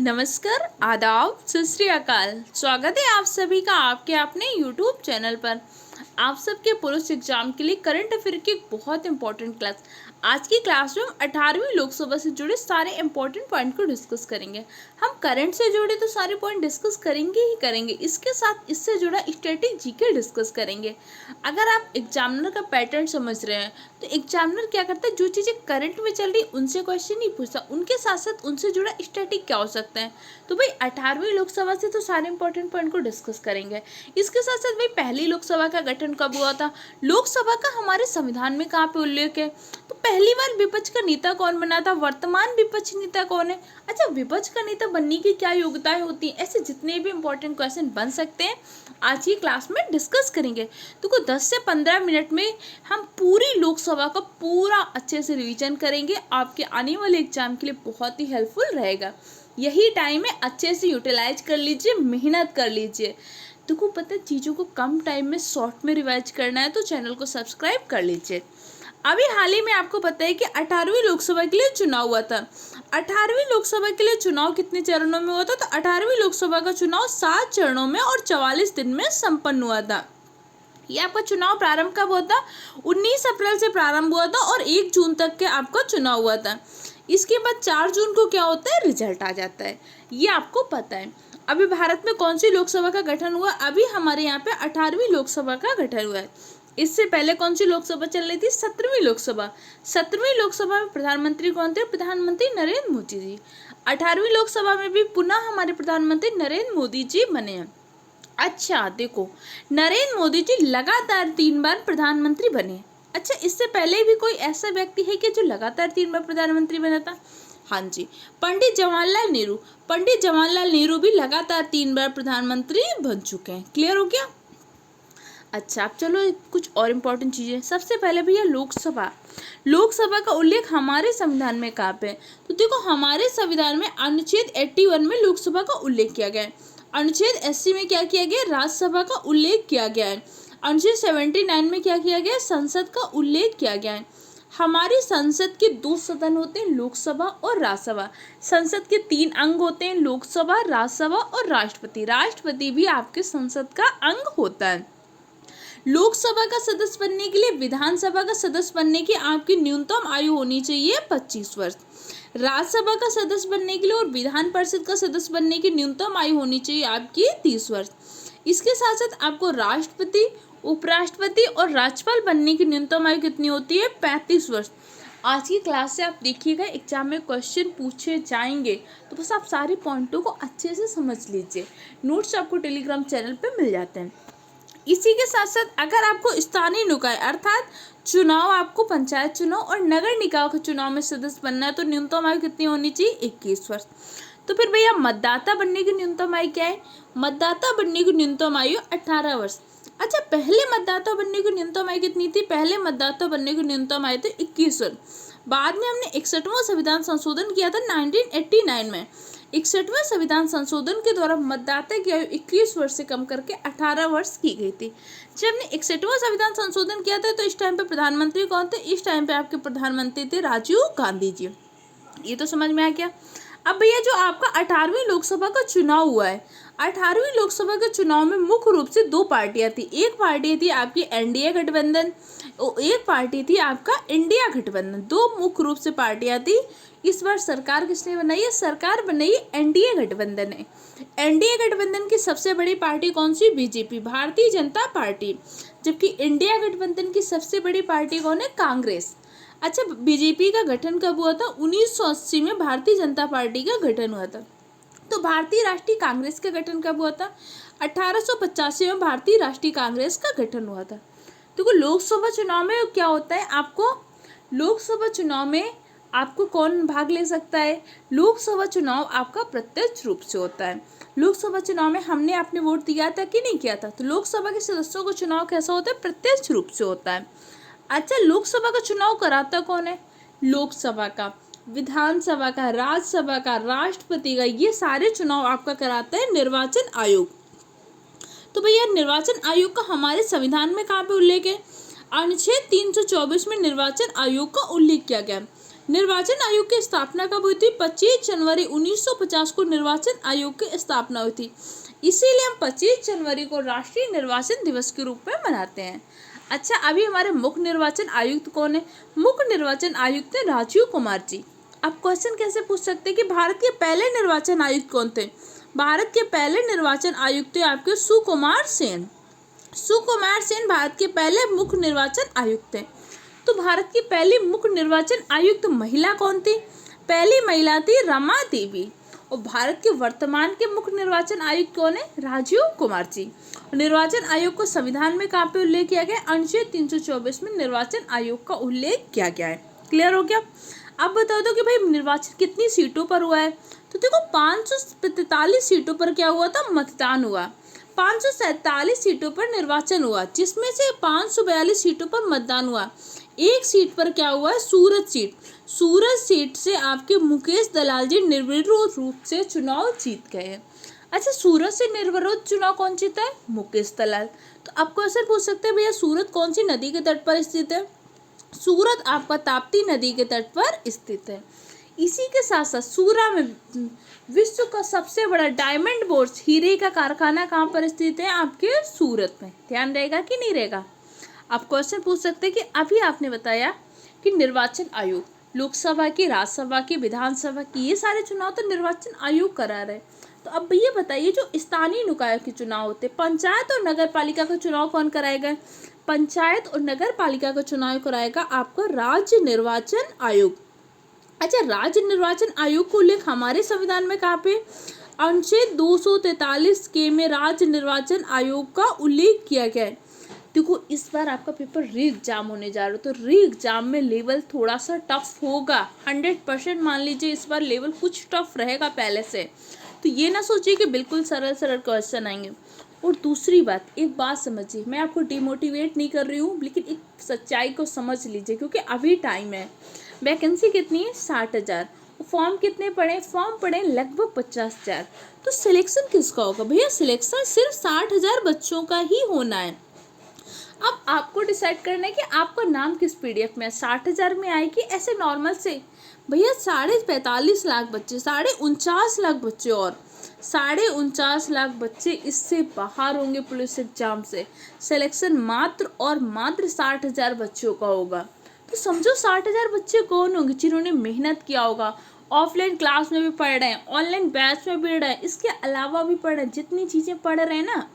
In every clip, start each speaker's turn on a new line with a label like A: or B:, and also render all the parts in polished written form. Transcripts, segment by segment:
A: नमस्कार, आदाब, सत श्री अकाल। स्वागत है आप सभी का आपके अपने YouTube चैनल पर। आप सबके पुलिस एग्जाम के लिए करंट अफेयर की एक बहुत इंपॉर्टेंट क्लास। आज की क्लास में हम 18वीं लोकसभा से जुड़े सारे इंपॉर्टेंट पॉइंट को डिस्कस करेंगे। हम करंट से जुड़े तो सारे पॉइंट डिस्कस करेंगे ही करेंगे, इसके साथ इससे जुड़ा स्टैटिक जीके डिस्कस करेंगे। अगर आप एग्जामिनर का पैटर्न समझ रहे हैं तो एग्जामिनर क्या करता है, जो चीज़ें करंट में चल रही उनसे क्वेश्चन नहीं पूछता, उनके साथ साथ उनसे जुड़ा स्टैटिक क्या हो सकता है। तो भाई 18वीं लोकसभा से तो सारे इंपॉर्टेंट पॉइंट को डिस्कस करेंगे। इसके साथ साथ भाई पहली लोकसभा का गठन कब हुआ था, लोकसभा का हमारे संविधान में कहाँ पे उल्लेख है, तो पहली बार विपक्ष का नेता कौन बना था, वर्तमान विपक्ष नेता कौन है। अच्छा, विपक्ष का नेता बनने की क्या योग्यताएं होती हैं, ऐसे जितने भी इंपॉर्टेंट क्वेश्चन बन सकते हैं आज की क्लास में डिस्कस करेंगे। तो कुछ 10 से 15 मिनट में हम पूरी लोकसभा का पूरा अच्छे से रिवीजन करेंगे। आपके आने वाले एग्जाम के लिए बहुत ही हेल्पफुल रहेगा। यही टाइम है, अच्छे से यूटिलाइज कर लीजिए, मेहनत कर लीजिए। देखो पता है, चीज़ों को कम टाइम में शॉर्ट में रिवाइज करना है तो चैनल को सब्सक्राइब कर लीजिए। अभी हाल ही में आपको पता है कि 18वीं लोकसभा के लिए चुनाव हुआ था। 18वीं लोकसभा के लिए चुनाव कितने चरणों में हुआ था, तो 18वीं लोकसभा का चुनाव 7 चरणों में और 44 दिन में संपन्न हुआ था। ये आपका चुनाव प्रारंभ कब हुआ था, 19 अप्रैल से प्रारंभ हुआ था और 1 जून तक के आपका चुनाव हुआ था। इसके बाद 4 जून को क्या होता है, रिजल्ट आ जाता है, ये आपको पता है। अभी भारत में कौन सी लोकसभा का गठन हुआ, अभी हमारे यहाँ पे 18वीं लोकसभा का गठन हुआ है। इससे पहले कौन सी लोकसभा चल रही थी, 17वीं लोकसभा। 17वीं लोकसभा में प्रधानमंत्री कौन थे, प्रधानमंत्री नरेंद्र मोदी जी। 18वीं लोकसभा में भी पुनः हमारे प्रधानमंत्री नरेंद्र मोदी जी बने हैं। अच्छा देखो, नरेंद्र मोदी जी लगातार 3 बार प्रधानमंत्री बने। अच्छा, इससे पहले भी कोई ऐसा व्यक्ति है कि जो लगातार 3 बार प्रधानमंत्री बना था? हाँ जी, पंडित जवाहरलाल नेहरू। पंडित जवाहरलाल नेहरू भी लगातार 3 बार प्रधानमंत्री बन चुके हैं। क्लियर हो गया? अच्छा, अब चलो कुछ और इम्पोर्टेंट चीज़ें। सबसे पहले भैया लोकसभा। लोकसभा का उल्लेख हमारे संविधान में कहाँ पे है, तो देखो हमारे संविधान में अनुच्छेद 81 में लोकसभा का उल्लेख किया गया है। अनुच्छेद 80 में क्या किया गया, राज्यसभा का उल्लेख किया गया है। अनुच्छेद 79 में क्या किया गया, संसद का उल्लेख किया गया है। हमारी संसद के 2 सदन होते हैं, लोकसभा और राज्यसभा। संसद के 3 अंग होते हैं, लोकसभा, राज्यसभा और राष्ट्रपति। राष्ट्रपति भी आपके संसद का अंग होता है। लोकसभा का सदस्य बनने के लिए विधानसभा का सदस्य बनने की आपकी न्यूनतम आयु होनी चाहिए 25 वर्ष। राज्यसभा का सदस्य बनने के लिए और विधान परिषद का सदस्य बनने की न्यूनतम आयु होनी चाहिए आपकी 30 वर्ष। इसके साथ साथ आपको राष्ट्रपति, उपराष्ट्रपति और राज्यपाल बनने की न्यूनतम आयु कितनी होती है, 35 वर्ष। आज की क्लास से आप देखिएगा एग्जाम में क्वेश्चन पूछे जाएंगे, तो बस आप सारे पॉइंटों को अच्छे से समझ लीजिए। नोट्स आपको टेलीग्राम चैनल पे मिल जाते हैं। इसी के साथ साथ अगर आपको स्थानीय निकाय अर्थात चुनाव, आपको पंचायत चुनाव और नगर निकाय के चुनाव में सदस्य बनना है तो न्यूनतम आयु कितनी होनी चाहिए, 21 वर्ष। तो फिर भैया मतदाता बनने की न्यूनतम आयु क्या है, मतदाता बनने की न्यूनतम आयु 18 वर्ष। अच्छा, पहले मतदाता बनने की न्यूनतम आयु कितनी थी, पहले मतदाता बनने की न्यूनतम आयु थी 21 वर्ष। बाद में हमने 61वां संविधान संशोधन किया था 1989 में। 61वें संविधान संशोधन के द्वारा मतदाता की आयु 21 वर्ष से कम करके 18 वर्ष की गई थी। जब हमने 61वां संविधान संशोधन किया था तो इस टाइम पे प्रधानमंत्री कौन थे, इस टाइम पे आपके प्रधानमंत्री थे राजीव गांधी जी। ये तो समझ में आ गया। अब भैया जो आपका 18वीं लोकसभा का चुनाव हुआ है, 18वीं लोकसभा के चुनाव में मुख्य रूप से 2 पार्टियां थी। एक पार्टी थी आपकी एनडीए गठबंधन और एक पार्टी थी आपका इंडिया गठबंधन। 2 मुख्य रूप से पार्टियां थी। इस बार सरकार किसने बनाई है, सरकार बनाई एनडीए गठबंधन ने। एनडीए गठबंधन की सबसे बड़ी पार्टी कौन सी, बीजेपी, भारतीय जनता पार्टी। जबकि इंडिया गठबंधन की सबसे बड़ी पार्टी कौन है, कांग्रेस। अच्छा, बीजेपी का गठन कब हुआ था, 1980 में भारतीय जनता पार्टी का गठन हुआ था। तो भारतीय राष्ट्रीय कांग्रेस का गठन कब हुआ था, 1885 में भारतीय राष्ट्रीय कांग्रेस का गठन हुआ था। तो लोकसभा चुनाव में क्या होता है, आपको लोकसभा चुनाव में आपको कौन भाग ले सकता है, लोकसभा चुनाव आपका प्रत्यक्ष रूप से होता है। लोकसभा चुनाव में हमने अपने वोट दिया था कि नहीं किया था, तो लोकसभा के सदस्यों का चुनाव कैसा होता है, प्रत्यक्ष रूप से होता है। अच्छा, लोकसभा का चुनाव कराता कौन है, लोकसभा का, विधानसभा का, राज्यसभा का, राष्ट्रपति का, ये सारे चुनाव आपका कराता है निर्वाचन आयोग। तो भैया निर्वाचन आयोग का हमारे संविधान में कहाँ पे उल्लेख है, अनुच्छेद 324 में निर्वाचन आयोग का उल्लेख किया गया। निर्वाचन आयोग की स्थापना कब हुई थी? 25 जनवरी 1950 को निर्वाचन आयोग की स्थापना हुई थी। इसीलिए हम 25 जनवरी को राष्ट्रीय निर्वाचन दिवस के रूप में मनाते हैं। अच्छा, अभी हमारे मुख्य निर्वाचन आयुक्त कौन है? मुख्य निर्वाचन आयुक्त है राजीव कुमार जी। अब क्वेश्चन कैसे पूछ सकते हैं कि भारत के पहले निर्वाचन आयुक्त कौन थे? भारत के पहले निर्वाचन आयुक्त थे आपके सुकुमार सेन। सुकुमार सेन भारत के पहले मुख्य निर्वाचन आयुक्त थे। तो भारत की पहली मुख्य निर्वाचन आयुक्त महिला कौन थी? पहली महिला थी रमा देवी। और भारत के वर्तमान के मुख्य निर्वाचन आयुक्त कौन है? राजीव कुमार जी। निर्वाचन आयोग को संविधान में कहाँ पे उल्लेख किया गया? अनुच्छेद 324 में निर्वाचन आयोग का उल्लेख किया गया है। क्लियर हो गया? अब बता दो कि भाई निर्वाचन कितनी सीटों पर हुआ है? तो देखो 543 सीटों पर क्या हुआ था? मतदान हुआ। 547 सीटों पर निर्वाचन हुआ, जिसमें से 542 सीटों पर मतदान हुआ। एक सीट पर क्या हुआ है? सूरत सीट। सूरत सीट से आपके मुकेश दलाल जी निर्विरोध रूप से चुनाव जीत गए हैं। अच्छा, सूरत से निर्विरोध चुनाव कौन जीता है? मुकेश दलाल। तो आप क्वेश्चन पूछ सकते हैं भैया सूरत कौन सी नदी के तट पर स्थित है? सूरत आपका ताप्ती नदी के तट पर स्थित है। इसी के साथ साथ सूरत में विश्व का सबसे बड़ा डायमंड बोर्स हीरे का कारखाना कहाँ पर स्थित है? आपके सूरत में। ध्यान रहेगा कि नहीं रहेगा? आप क्वेश्चन पूछ सकते हैं कि अभी आपने बताया कि निर्वाचन आयोग लोकसभा की, राज्यसभा की, विधानसभा की, ये सारे चुनाव तो निर्वाचन आयोग करा रहे। तो अब ये बताइए जो स्थानीय निकायों के चुनाव होते, पंचायत और नगर पालिका का चुनाव कौन कराएगा? पंचायत और नगर पालिका का चुनाव कराएगा आपका राज्य निर्वाचन आयोग। अच्छा, राज्य निर्वाचन आयोग को उल्लेख हमारे संविधान में कहाँ पे? अनुच्छेद 243 के में राज्य निर्वाचन आयोग का उल्लेख किया गया है। देखो इस बार आपका पेपर री एग्जाम होने जा रहा है, तो री एग्जाम में लेवल थोड़ा सा टफ होगा। 100% मान लीजिए इस बार लेवल कुछ टफ रहेगा पहले से। तो ये ना सोचिए कि बिल्कुल सरल सरल क्वेश्चन आएंगे। और दूसरी बात, एक बात समझिए, मैं आपको डिमोटिवेट नहीं कर रही हूँ, लेकिन एक सच्चाई को समझ लीजिए, क्योंकि अभी टाइम है। वैकेंसी कितनी है? 60,000। फॉर्म कितने पड़े? फॉर्म पड़े लगभग 50,000। तो सिलेक्शन किसका होगा भैया? सिलेक्शन सिर्फ 60,000 बच्चों का ही होना है। अब आपको डिसाइड करना है कि आपका नाम किस पीडीएफ में है, 60,000 में आएगी ऐसे नॉर्मल से? भैया 45.5 लाख बच्चे, 49.5 लाख बच्चे, और 49.5 लाख बच्चे इससे बाहर होंगे पुलिस एग्जाम से। सिलेक्शन मात्र और मात्र 60,000 बच्चों का होगा। तो समझो 60,000 बच्चे कौन होंगे? जिन्होंने मेहनत किया होगा, ऑफलाइन क्लास में भी पढ़ रहे हैं, ऑनलाइन बैच में भी पढ़ रहे हैं, इसके अलावा भी पढ़ रहे हैं, जितनी चीज़ें पढ़ रहे हैं ना।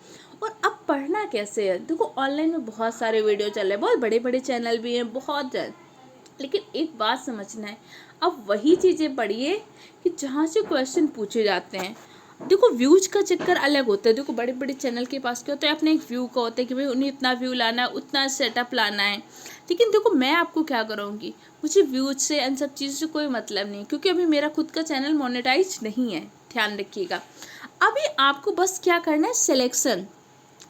A: और अब पढ़ना कैसे है? देखो ऑनलाइन में बहुत सारे वीडियो चल रहे हैं, बहुत बड़े बड़े चैनल भी हैं, बहुत जल्द। लेकिन एक बात समझना है, अब वही चीज़ें पढ़िए कि जहाँ से क्वेश्चन पूछे जाते हैं। देखो व्यूज का चक्कर अलग होता है। देखो बड़े बड़े चैनल के पास क्या होता है, अपने एक व्यू का होता है कि भाई उन्हें इतना व्यू लाना है, उतना सेटअप लाना है। लेकिन देखो मैं आपको क्या करूँगी, मुझे व्यूज से इन सब चीज़ों से कोई मतलब नहीं, क्योंकि अभी मेरा खुद का चैनल मोनेटाइज नहीं है, ध्यान रखिएगा। अभी आपको बस क्या करना है, सिलेक्शन।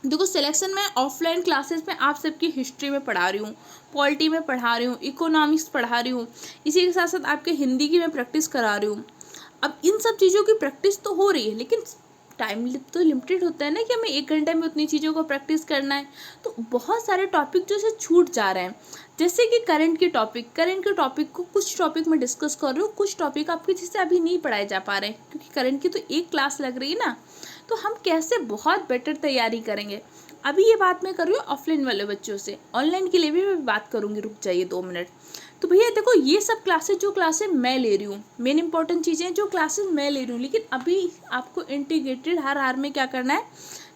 A: देखो सिलेक्शन में ऑफलाइन क्लासेस में आप सबकी हिस्ट्री में पढ़ा रही हूँ, पॉलिटी में पढ़ा रही हूँ, इकोनॉमिक्स पढ़ा रही हूँ, इसी के साथ साथ आपके हिंदी की मैं प्रैक्टिस करा रही हूँ। अब इन सब चीज़ों की प्रैक्टिस तो हो रही है, लेकिन टाइम तो लिमिटेड होता है ना कि हमें 1 घंटे में उतनी चीज़ों को प्रैक्टिस करना है। तो बहुत सारे टॉपिक जो से छूट जा रहे हैं, जैसे कि करंट के टॉपिक को कुछ टॉपिक में डिस्कस कर रही हूँ, कुछ टॉपिक आपके जैसे अभी नहीं पढ़ाए जा पा रहे हैं, क्योंकि करंट की तो एक क्लास लग रही है ना। तो हम कैसे बहुत बेटर तैयारी करेंगे, अभी ये बात मैं कर रही हूँ ऑफलाइन वाले बच्चों से। ऑनलाइन के लिए भी मैं बात करूँगी, रुक जाइए 2 मिनट। तो भैया देखो ये सब क्लासेस जो क्लासेस मैं ले रही हूँ, मेन इंपॉर्टेंट चीज़ें जो क्लासेस मैं ले रही हूँ, लेकिन अभी आपको इंटीग्रेटेड हर हार में क्या करना है,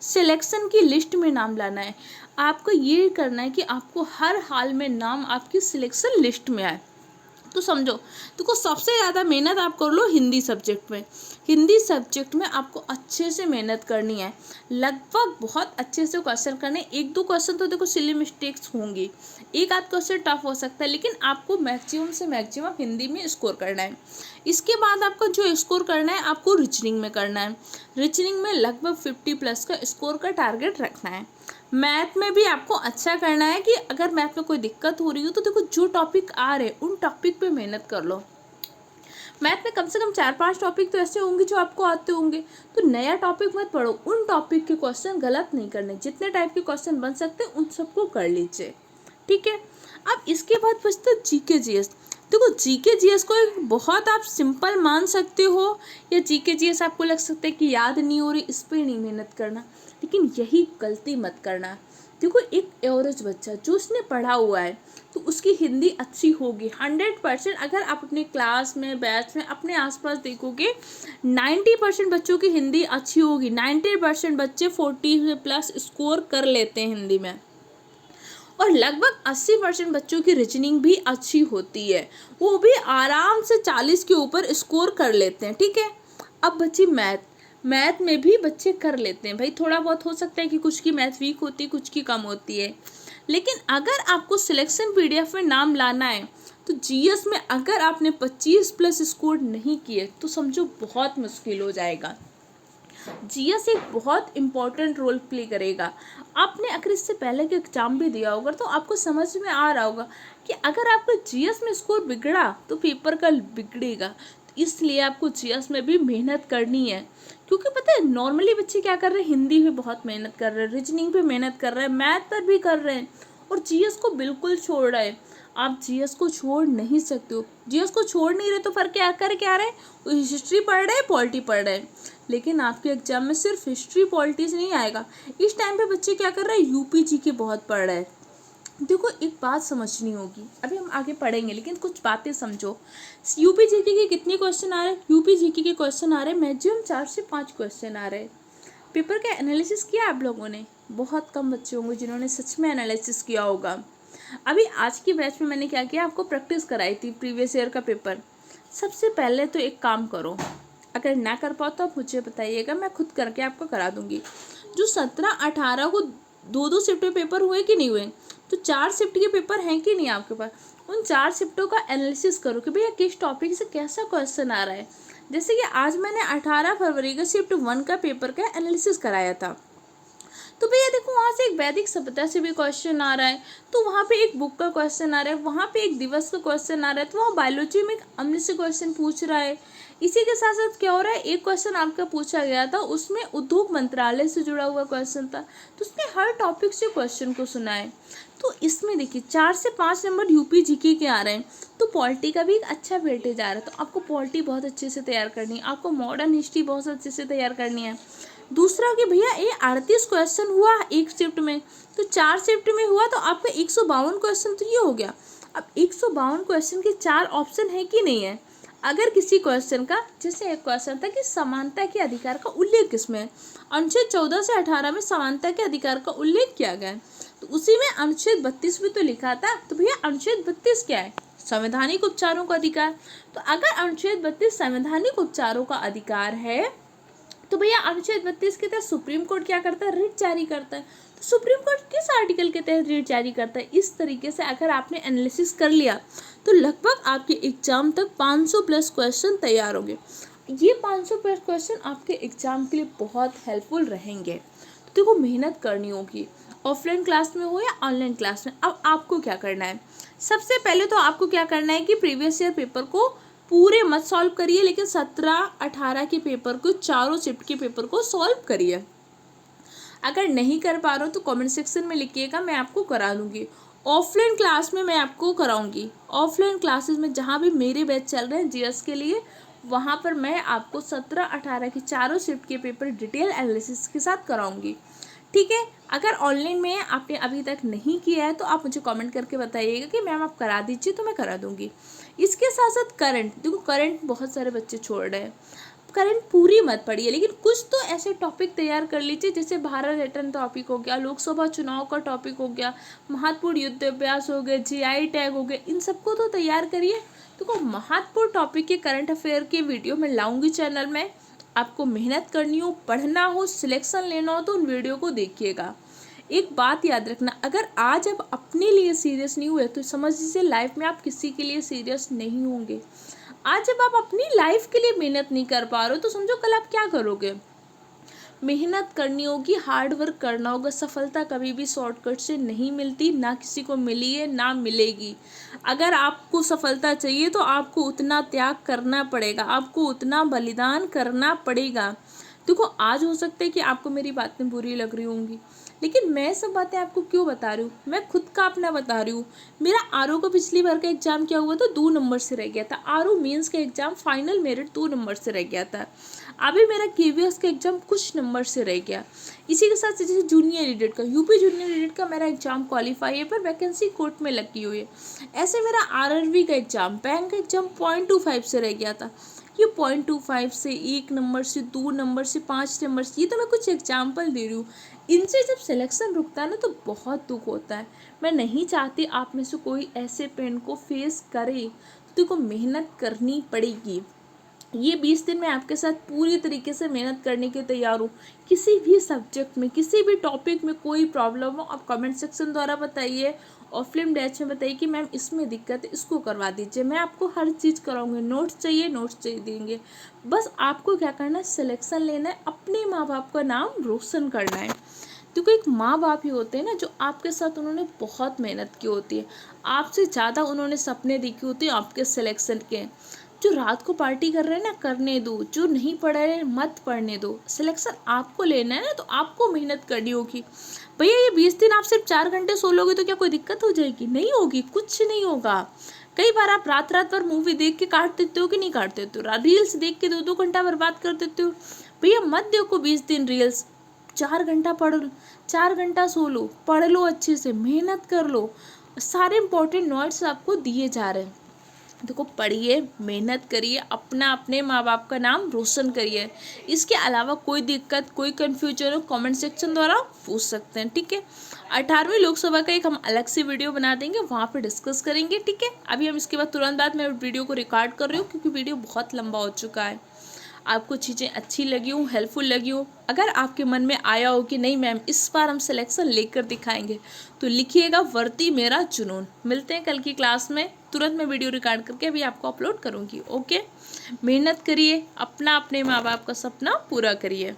A: सिलेक्शन की लिस्ट में नाम लाना है। आपको ये करना है कि आपको हर हाल में नाम आपकी सिलेक्शन लिस्ट में आए। तो समझो, देखो सबसे ज़्यादा मेहनत आप कर लो हिंदी सब्जेक्ट में। हिंदी सब्जेक्ट में आपको अच्छे से मेहनत करनी है, लगभग बहुत अच्छे से क्वेश्चन करने। 1-2 क्वेश्चन तो देखो सिली मिस्टेक्स होंगी, एक आध क्वेश्चन टफ हो सकता है, लेकिन आपको मैक्सिमम से मैक्सिमम हिंदी में स्कोर करना है। इसके बाद आपको जो स्कोर करना है आपको रीजनिंग में करना है। रीजनिंग में लगभग 50+ का स्कोर का टारगेट रखना है। मैथ में भी आपको अच्छा करना है कि अगर मैथ में कोई दिक्कत हो रही हो तो देखो जो टॉपिक आ रहे हैं उन टॉपिक पे मेहनत कर लो। मैथ में कम से कम 4-5 टॉपिक तो ऐसे होंगे जो आपको आते होंगे, तो नया टॉपिक मत पढ़ो, उन टॉपिक के क्वेश्चन गलत नहीं करने, जितने टाइप के क्वेश्चन बन सकते हैं उन सबको कर लीजिए, ठीक है। अब इसके बाद बचता जीके जीएस। देखो जीके जीएस को एक बहुत आप सिंपल मान सकते हो, या जीके जीएस आपको लग सकता है कि याद नहीं हो रही, इस पर नहीं मेहनत करना, लेकिन यही गलती मत करना। देखो एक एवरेज बच्चा जो उसने पढ़ा हुआ है तो उसकी हिंदी अच्छी होगी 100%। अगर आप अपने क्लास में बैच में अपने आसपास देखोगे 90% बच्चों की हिंदी अच्छी होगी। 90% बच्चे 40+ स्कोर कर लेते हैं हिंदी में, और लगभग 80% बच्चों की रीजनिंग भी अच्छी होती है, वो भी आराम से 40 के ऊपर स्कोर कर लेते हैं। ठीक है, अब बच्ची मैथ में भी बच्चे कर लेते हैं भाई, थोड़ा बहुत हो सकता है कि कुछ की मैथ वीक होती है, कुछ की कम होती है, लेकिन अगर आपको सिलेक्शन पीडीएफ में नाम लाना है तो जीएस में अगर आपने 25+ स्कोर नहीं किए तो समझो बहुत मुश्किल हो जाएगा। जीएस एक बहुत इंपॉर्टेंट रोल प्ले करेगा। आपने अगर इससे पहले के एग्जाम भी दिया होगा तो आपको समझ में आ रहा होगा कि अगर आपका जीएस में स्कोर बिगड़ा तो पेपर कल बिगड़ेगा। तो इसलिए आपको जीएस में भी मेहनत करनी है, क्योंकि पता है नॉर्मली बच्चे क्या कर रहे हैं, हिंदी में बहुत मेहनत कर रहे हैं, रीजनिंग पे मेहनत कर रहे हैं, मैथ पर भी कर रहे हैं, और जीएस को बिल्कुल छोड़ रहे हैं। आप जीएस को छोड़ नहीं सकते हो। जीएस को छोड़ नहीं रहे तो फर्क क्या रहे, वो हिस्ट्री पढ़ रहे हैं, पॉलिटी पढ़ रहे हैं, लेकिन आपके एग्जाम में सिर्फ हिस्ट्री पॉलिटिक्स नहीं आएगा। इस टाइम पे बच्चे क्या कर रहे हैं, यूपी जीके बहुत पढ़ रहे हैं। देखो एक बात समझनी होगी, अभी हम आगे पढ़ेंगे लेकिन कुछ बातें समझो। यूपी जीके के कितने क्वेश्चन आ रहे हैं, यूपी जीके के क्वेश्चन आ रहे हैं मैक्सिमम 4 से 5 क्वेश्चन आ रहे हैं। पेपर का एनालिसिस किया आप लोगों ने, बहुत कम बच्चे होंगे जिन्होंने सच में एनालिसिस किया होगा। अभी आज की बैच में मैंने क्या किया, आपको प्रैक्टिस कराई थी प्रीवियस ईयर का पेपर। सबसे पहले तो एक काम करो, अगर ना कर पाओ तो आप मुझे बताइएगा, मैं खुद करके आपको करा दूंगी। जो 17-18 को 2-2 शिफ्ट में पेपर हुए कि नहीं हुए, तो 4 शिफ्ट के पेपर हैं कि नहीं आपके पास, उन 4 शिफ्टों का एनालिसिस करो कि भैया किस टॉपिक से कैसा क्वेश्चन आ रहा है। जैसे कि आज मैंने 18 फरवरी का शिफ्ट 1 का पेपर का एनालिसिस कराया था, तो भैया देखो वहाँ से एक वैदिक सभ्यता से भी क्वेश्चन आ रहा है, तो वहाँ पे एक बुक का क्वेश्चन आ रहा है, वहाँ पे एक दिवस का क्वेश्चन आ रहा है, तो वहाँ बायोलॉजी में एक अम्ल से क्वेश्चन पूछ रहा है। इसी के साथ साथ क्या हो रहा है, एक क्वेश्चन आपका पूछा गया था उसमें उद्योग मंत्रालय से जुड़ा हुआ क्वेश्चन था, तो उसने हर टॉपिक से क्वेश्चन को सुना है। तो इसमें देखिए 4 से 5 नंबर यूपी जीके के आ रहे हैं, तो पॉलिटी का भी एक अच्छा वेटेज आ रहा है, तो आपको पॉलिटी बहुत अच्छे से तैयार करनी है, आपको मॉडर्न हिस्ट्री बहुत अच्छे से तैयार करनी है। दूसरा कि भैया ये 38 क्वेश्चन हुआ एक शिफ्ट में, तो 4 शिफ्ट में हुआ तो आपका 152 क्वेश्चन तो ये हो गया। अब 152 क्वेश्चन के 4 ऑप्शन है कि नहीं है, अगर किसी क्वेश्चन का, जैसे एक क्वेश्चन था कि समानता के अधिकार का उल्लेख किसमें है, अनुच्छेद 14 से 18 में समानता के अधिकार का उल्लेख किया गया है, तो उसी में अनुच्छेद 32 भी तो लिखा था, तो भैया अनुच्छेद 32 क्या है, संवैधानिक उपचारों का अधिकार। तो अगर अनुच्छेद 32 संवैधानिक उपचारों का अधिकार है, तो भैया अनुच्छेद 32 के तहत सुप्रीम कोर्ट क्या करता है, रिट जारी करता है, तो सुप्रीम कोर्ट किस आर्टिकल के तहत रिट जारी करता है। इस तरीके से अगर आपने एनालिसिस कर लिया तो लगभग आपके एग्जाम तक 500+ क्वेश्चन तैयार होंगे। ये 500+ क्वेश्चन आपके एग्जाम के लिए बहुत हेल्पफुल रहेंगे। तो देखो मेहनत करनी होगी, ऑफलाइन क्लास में हो या ऑनलाइन क्लास में। अब आपको क्या करना है, सबसे पहले तो आपको क्या करना है कि प्रीवियस ईयर पेपर को पूरे मत सॉल्व करिए, लेकिन 17-18 के पेपर को, चारों शिफ्ट के पेपर को सॉल्व करिए। अगर नहीं कर पा रहे हो तो कमेंट सेक्शन में लिखिएगा, मैं आपको करा दूंगी। ऑफलाइन क्लास में मैं आपको कराऊंगी, ऑफलाइन क्लासेस में जहाँ भी मेरे बैच चल रहे हैं जीएस के लिए, वहाँ पर मैं आपको 17-18 की चारों शिफ्ट के पेपर डिटेल एनालिसिस के साथ कराऊंगी। ठीक है, अगर ऑनलाइन में आपने अभी तक नहीं किया है तो आप मुझे कमेंट करके बताइएगा कि मैम आप करा दीजिए, तो मैं करा दूंगी। इसके साथ साथ करंट, देखो करंट बहुत सारे बच्चे छोड़ रहे हैं, करंट पूरी मत पढ़िए, लेकिन कुछ तो ऐसे टॉपिक तैयार कर लीजिए, जैसे भारत रिटर्न टॉपिक हो गया, लोकसभा चुनाव का टॉपिक हो गया, महत्वपूर्ण युद्ध अभ्यास हो गए, जीआई टैग हो गए, इन सबको तो तैयार करिए। देखो महत्वपूर्ण टॉपिक के करंट अफेयर के वीडियो मैं लाऊंगी चैनल में, आपको मेहनत करनी हो, पढ़ना हो, सिलेक्शन लेना हो तो उन वीडियो को देखिएगा। एक बात याद रखना, अगर आज आप अपने लिए सीरियस नहीं हुए तो समझ लीजिए लाइफ में आप किसी के लिए सीरियस नहीं होंगे। आज जब आप अपनी लाइफ के लिए मेहनत नहीं कर पा रहे हो तो समझो कल आप क्या करोगे। मेहनत करनी होगी, हार्ड वर्क करना होगा। सफलता कभी भी शॉर्टकट से नहीं मिलती, ना किसी को मिली है ना मिलेगी। अगर आपको सफलता चाहिए तो आपको उतना त्याग करना पड़ेगा, आपको उतना बलिदान करना पड़ेगा। देखो आज हो सकता है कि आपको मेरी बातें बुरी लग रही होंगी, लेकिन मैं सब बातें आपको क्यों बता रही हूँ, मैं खुद का अपना बता रही हूँ। मेरा आर का पिछली बार का एग्जाम क्या हुआ था, 2 नंबर से रह गया था। आर मेंस का एग्जाम फाइनल मेरिट 2 नंबर से रह गया था। अभी मेरा केवीएस का एग्जाम कुछ नंबर से रह गया। इसी के साथ जैसे जूनियर एडिट का, यूपी जूनियर एडिट का मेरा एग्जाम क्वालिफाई है पर वैकेंसी कोर्ट में लगी हुई है। ऐसे मेरा आरआरबी का एग्जाम, बैंक का एग्जाम 0.25 से रह गया था। ये 0.25 से 1 नंबर से 2 नंबर से 5 नंबर से, ये तो मैं कुछ एग्जाम्पल दे रही हूँ। इनसे जब सिलेक्शन रुकता है ना तो बहुत दुख होता है। मैं नहीं चाहती आप में से कोई ऐसे पेन को फेस करे, तो देखो मेहनत करनी पड़ेगी। ये 20 दिन मैं आपके साथ पूरी तरीके से मेहनत करने के तैयार हूँ। किसी भी सब्जेक्ट में, किसी भी टॉपिक में कोई प्रॉब्लम हो आप कमेंट सेक्शन द्वारा बताइए और फिल्म डैच में बताइए कि मैम इसमें दिक्कत है, इसको करवा दीजिए। मैं आपको हर चीज़ कराऊंगी। नोट्स चाहिए, नोट्स चाहिए देंगे। बस आपको क्या करना है, सिलेक्शन लेना है, अपने माँ बाप का नाम रोशन करना है। क्योंकि एक माँ बाप ही होते हैं ना जो आपके साथ उन्होंने बहुत मेहनत की होती है, आपसे ज़्यादा उन्होंने सपने देखे होते हैं आपके सिलेक्शन के। जो रात को पार्टी कर रहे हैं ना, करने दो। जो नहीं पढ़ रहे हैं मत पढ़ने दो। सिलेक्शन आपको लेना है ना तो आपको मेहनत करनी होगी। भैया ये 20 दिन आप सिर्फ 4 घंटे सो लोगे तो क्या कोई दिक्कत हो जाएगी? नहीं होगी, कुछ नहीं होगा। कई बार आप रात रात भर मूवी देख के काट देते हो कि नहीं काट देते हो, रील्स देख के 2-2 घंटा बर्बाद कर देते हो। भैया मत देखो 20 दिन रील्स, 4 घंटा पढ़ लो, 4 घंटा सो लो, पढ़ लो अच्छे से, मेहनत कर लो। सारे इंपॉर्टेंट नोट्स आपको दिए जा रहे हैं। देखो पढ़िए, मेहनत करिए, अपना अपने माँ बाप का नाम रोशन करिए। इसके अलावा कोई दिक्कत, कोई कन्फ्यूजन हो कमेंट सेक्शन द्वारा पूछ सकते हैं, ठीक है। 18वीं लोकसभा का एक हम अलग से वीडियो बना देंगे, वहाँ पे डिस्कस करेंगे, ठीक है। अभी हम इसके बाद तुरंत बाद मैं वीडियो को रिकॉर्ड कर रही हूँ क्योंकि वीडियो बहुत लंबा हो चुका है। आपको चीज़ें अच्छी लगी हो, हेल्पफुल लगी हो, अगर आपके मन में आया हो कि नहीं मैम इस बार हम सिलेक्शन लेकर दिखाएंगे, तो लिखिएगा वर्दी मेरा जुनून। मिलते हैं कल की क्लास में। तुरंत मैं वीडियो रिकॉर्ड करके अभी आपको अपलोड करूँगी। ओके, मेहनत करिए, अपना अपने माँ बाप का सपना पूरा करिए।